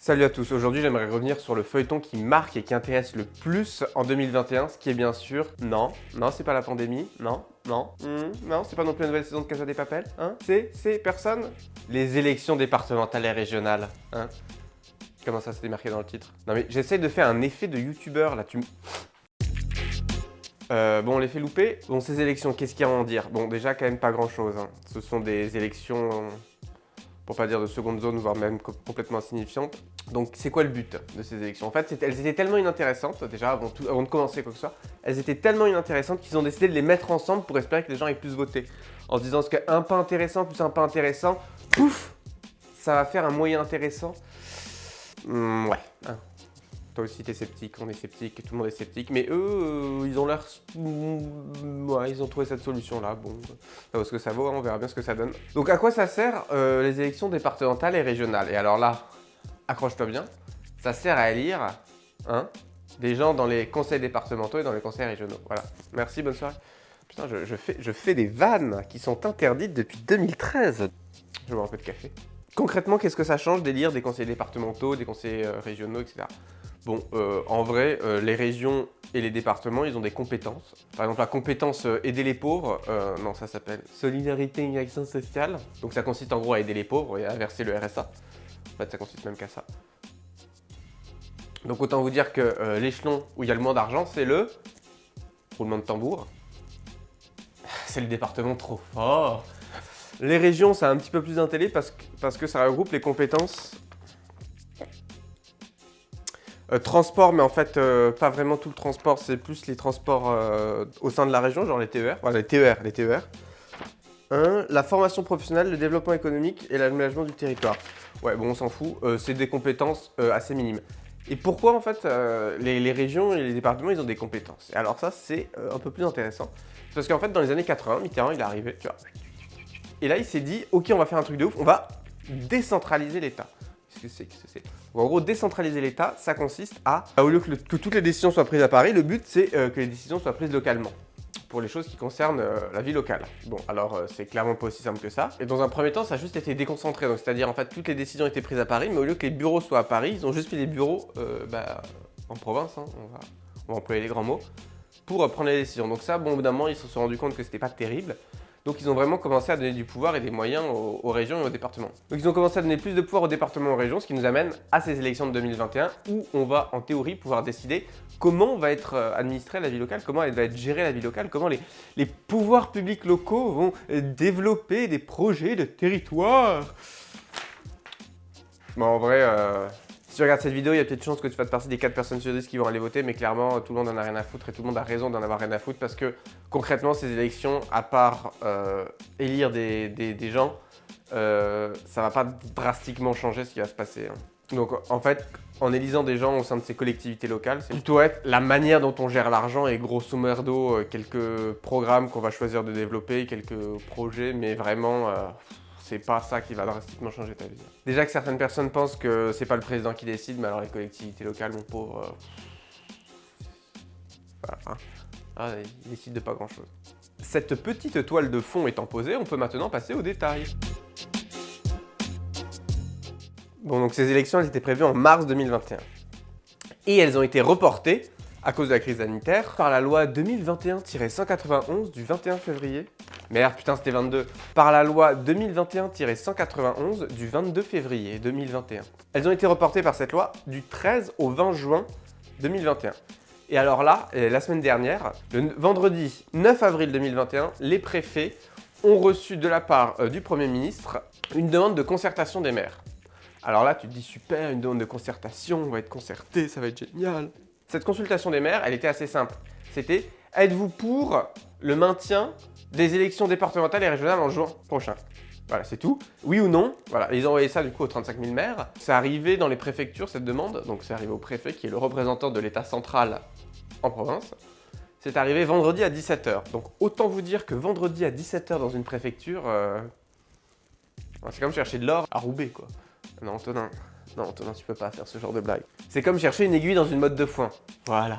Salut à tous, aujourd'hui j'aimerais revenir sur le feuilleton qui marque et qui intéresse le plus en 2021, ce qui est bien sûr, non, c'est pas la pandémie, non, c'est pas non plus la nouvelle saison de Casa de Papel, hein, c'est personne, les élections départementales et régionales, hein. Comment ça c'était marqué dans le titre? Non mais j'essaie de faire un effet de youtubeur là, bon, l'effet loupé, bon ces élections, qu'est-ce qu'il y a à en dire? Bon déjà quand même pas grand chose, hein. Ce sont des élections, pour pas dire de seconde zone, voire même complètement insignifiantes. Donc c'est quoi le but de ces élections? En fait, elles étaient tellement inintéressantes, déjà avant de commencer quoi que ce soit, elles étaient tellement inintéressantes qu'ils ont décidé de les mettre ensemble pour espérer que les gens aient plus voté. En se disant qu'un pas intéressant plus un pas intéressant, pouf, ça va faire un moyen intéressant. Ouais, hein. Toi aussi t'es sceptique, on est sceptique, tout le monde est sceptique, mais eux, ils ont l'air... Ouais, ils ont trouvé cette solution-là, bon, ça vaut ce que ça vaut, hein, on verra bien ce que ça donne. Donc à quoi ça sert les élections départementales et régionales? Et alors là, accroche-toi bien, ça sert à élire, hein, des gens dans les conseils départementaux et dans les conseils régionaux, voilà. Merci, bonne soirée. Putain, je fais des vannes qui sont interdites depuis 2013. Je bois un peu de café. Concrètement, qu'est-ce que ça change d'élire des conseillers départementaux, des conseillers régionaux, etc. Bon, en vrai, les régions et les départements, ils ont des compétences. Par exemple, la compétence aider les pauvres, non, ça s'appelle solidarité et action sociale. Donc ça consiste en gros à aider les pauvres et à verser le RSA. En fait, ça consiste même qu'à ça. Donc autant vous dire que l'échelon où il y a le moins d'argent, c'est le roulement de tambour. C'est le département trop fort. Les régions, ça a un petit peu plus d'intérêt parce que ça regroupe les compétences transport, mais en fait, pas vraiment tout le transport, c'est plus les transports au sein de la région, genre les TER. Voilà, les TER. La formation professionnelle, le développement économique et l'aménagement du territoire. Ouais, bon, on s'en fout, c'est des compétences assez minimes. Et pourquoi, en fait, les régions et les départements, ils ont des compétences? Et alors ça, c'est un peu plus intéressant. Parce qu'en fait, dans les années 80, Mitterrand, il est arrivé, tu vois. Et là, il s'est dit, ok, on va faire un truc de ouf, on va décentraliser l'État. Qu'est-ce que c'est? En gros, décentraliser l'État, ça consiste à, au lieu que toutes les décisions soient prises à Paris, le but c'est que les décisions soient prises localement, pour les choses qui concernent la vie locale. Bon, alors c'est clairement pas aussi simple que ça. Et dans un premier temps, ça a juste été déconcentré, donc c'est-à-dire en fait toutes les décisions étaient prises à Paris, mais au lieu que les bureaux soient à Paris, ils ont juste mis les bureaux en province, hein, on va employer les grands mots, pour prendre les décisions. Donc ça, bon, au bout d'un moment, ils se sont rendus compte que c'était pas terrible. Donc ils ont vraiment commencé à donner du pouvoir et des moyens aux régions et aux départements. Donc ils ont commencé à donner plus de pouvoir aux départements et aux régions, ce qui nous amène à ces élections de 2021 où on va en théorie pouvoir décider comment va être administrée la vie locale, comment elle va être gérée la vie locale, comment les pouvoirs publics locaux vont développer des projets de territoire. Bon, en vrai, si tu regardes cette vidéo, il y a peut-être une chance que tu fasses partie des 4 personnes sur 10 qui vont aller voter, mais clairement, tout le monde en a rien à foutre et tout le monde a raison d'en avoir rien à foutre parce que concrètement, ces élections, à part élire des gens, ça va pas drastiquement changer ce qui va se passer, hein. Donc en fait, en élisant des gens au sein de ces collectivités locales, c'est plutôt être la manière dont on gère l'argent et grosso merdo quelques programmes qu'on va choisir de développer, quelques projets, mais vraiment... c'est pas ça qui va drastiquement changer ta vie. Déjà que certaines personnes pensent que c'est pas le président qui décide, mais alors les collectivités locales, mon pauvre... Voilà, hein. Ah, ils décident de pas grand chose. Cette petite toile de fond étant posée, on peut maintenant passer aux détails. Bon, donc ces élections, elles étaient prévues en mars 2021. Et elles ont été reportées, à cause de la crise sanitaire, par la loi 2021-191 du 21 février. Merde, putain, c'était 22. Par la loi 2021-191 du 22 février 2021. Elles ont été reportées par cette loi du 13 au 20 juin 2021. Et alors là, la semaine dernière, le vendredi 9 avril 2021, les préfets ont reçu de la part du Premier ministre une demande de concertation des maires. Alors là, tu te dis super, une demande de concertation, on va être concerté, ça va être génial. Cette consultation des maires, elle était assez simple. C'était, êtes-vous pour le maintien des élections départementales et régionales en juin prochain? Voilà, c'est tout. Oui ou non? Voilà, ils ont envoyé ça du coup aux 35 000 maires. C'est arrivé dans les préfectures, cette demande. Donc c'est arrivé au préfet, qui est le représentant de l'État central en province. C'est arrivé vendredi à 17 h. Donc autant vous dire que vendredi à 17 h dans une préfecture, c'est comme chercher de l'or à Roubaix, quoi. Non, Antonin, tu peux pas faire ce genre de blague. C'est comme chercher une aiguille dans une motte de foin. Voilà.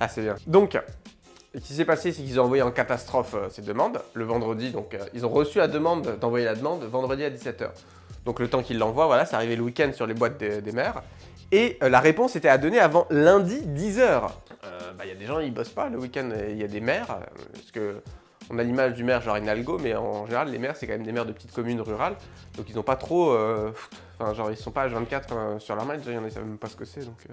Ah, c'est bien. Donc, ce qui s'est passé, c'est qu'ils ont envoyé en catastrophe ces demandes le vendredi. Donc, ils ont reçu la demande d'envoyer la demande vendredi à 17 h. Donc le temps qu'il l'envoie, voilà, c'est arrivé le week-end sur les boîtes des maires. Et la réponse était à donner avant lundi 10h. Il y a des gens, ils bossent pas le week-end, il y a des maires, parce que on a l'image du maire genre Hidalgo, mais en général, les maires, c'est quand même des maires de petites communes rurales. Donc ils n'ont pas trop... genre ils sont pas H24 sur leur mail, déjà, il y en a qui savent même pas ce que c'est, donc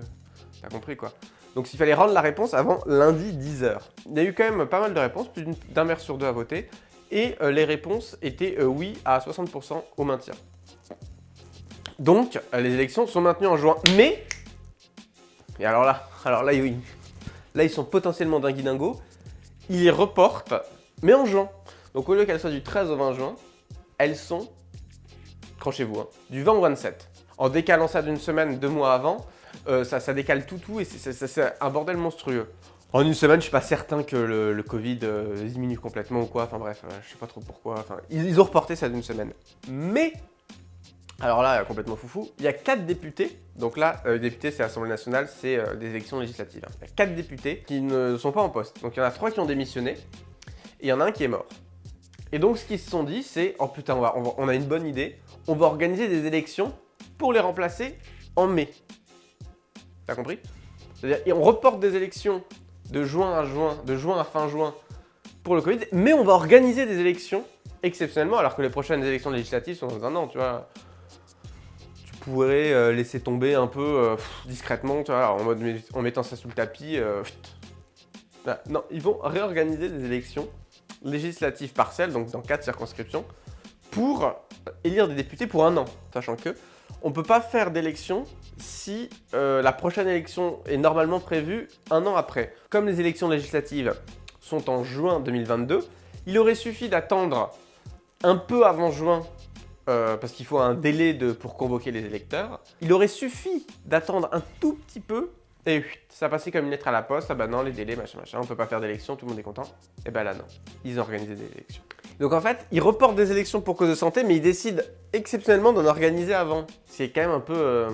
t'as compris quoi. Donc il fallait rendre la réponse avant lundi 10h. Il y a eu quand même pas mal de réponses, plus d'un maire sur deux à voter. Et les réponses étaient oui à 60% au maintien. Donc les élections sont maintenues en juin. Mais... Et alors là, oui. Là ils sont potentiellement dingos. Ils les reportent, mais en juin. Donc au lieu qu'elles soient du 13 au 20 juin, elles sont, accrochez-vous, hein, du 20 au 27. En décalant ça d'une semaine, 2 mois avant, ça décale tout et c'est un bordel monstrueux. En une semaine, je suis pas certain que le Covid diminue complètement ou quoi. Enfin bref, je sais pas trop pourquoi. Enfin, ils ont reporté ça d'une semaine. Mais, alors là, complètement foufou, il y a 4 députés. Donc là, députés, c'est l'Assemblée nationale, c'est des élections législatives. Hein. Il y a 4 députés qui ne sont pas en poste. Donc il y en a 3 qui ont démissionné et il y en a un qui est mort. Et donc ce qu'ils se sont dit, c'est oh putain, on a une bonne idée, on va organiser des élections pour les remplacer en mai. T'as compris? C'est-à-dire, on reporte des élections de juin à fin juin pour le Covid, mais on va organiser des élections exceptionnellement, alors que les prochaines élections législatives sont dans un an, tu vois. Tu pourrais laisser tomber un peu discrètement, tu vois, en mettant ça sous le tapis. Non, ils vont réorganiser des élections législatives partielles, donc dans 4 circonscriptions, pour élire des députés pour un an, sachant que on ne peut pas faire d'élection si la prochaine élection est normalement prévue un an après. Comme les élections législatives sont en juin 2022, il aurait suffi d'attendre un peu avant juin, parce qu'il faut un délai pour convoquer les électeurs. Il aurait suffi d'attendre un tout petit peu et ça passait comme une lettre à la poste. Ah bah non, les délais, machin, on peut pas faire d'élection, tout le monde est content. Et bah là non, ils ont organisé des élections. Donc en fait, ils reportent des élections pour cause de santé, mais ils décident exceptionnellement d'en organiser avant. C'est quand même un peu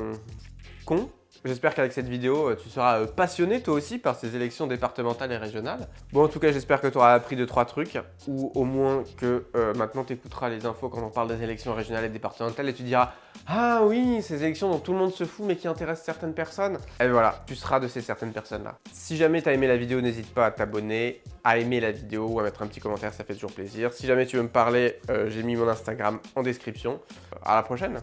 con. J'espère qu'avec cette vidéo, tu seras passionné toi aussi par ces élections départementales et régionales. Bon, en tout cas, j'espère que tu auras appris 2-3 trucs, ou au moins que maintenant tu écouteras les infos quand on parle des élections régionales et départementales et tu diras « Ah oui, ces élections dont tout le monde se fout mais qui intéressent certaines personnes. » Et voilà, tu seras de ces certaines personnes-là. Si jamais tu as aimé la vidéo, n'hésite pas à t'abonner, à aimer la vidéo ou à mettre un petit commentaire, ça fait toujours plaisir. Si jamais tu veux me parler, j'ai mis mon Instagram en description. À la prochaine.